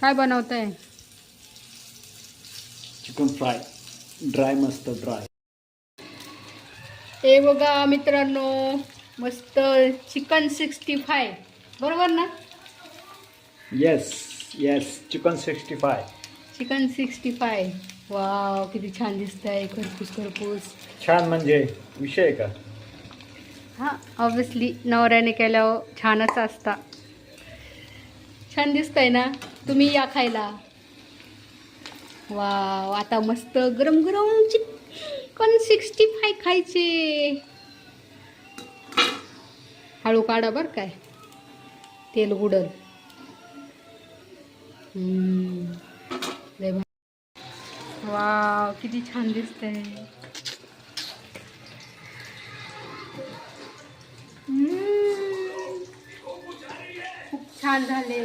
काय बनवताय? Chicken fry, dry, मस्त ड्राय. हे बघा मित्रांनो, मस्त चिकन 65 बरोबर ना? Yes yes, chicken 65. Chicken 65. Wow, किती छान दिसतंय, खरपूस खरपूस. छान म्हणजे विषय आहे का? हां, ऑब्विसली नवऱ्याने केल्यावर छानच असता. छान दिसतंय ना? तुम्ही या खायला. वाव, आता मस्त गरम गरम चिकन 65 खायचे. हळू काढा बरं काय, तेल उडल. लय वाव, किती छान दिसतंय. खूप छान झाले.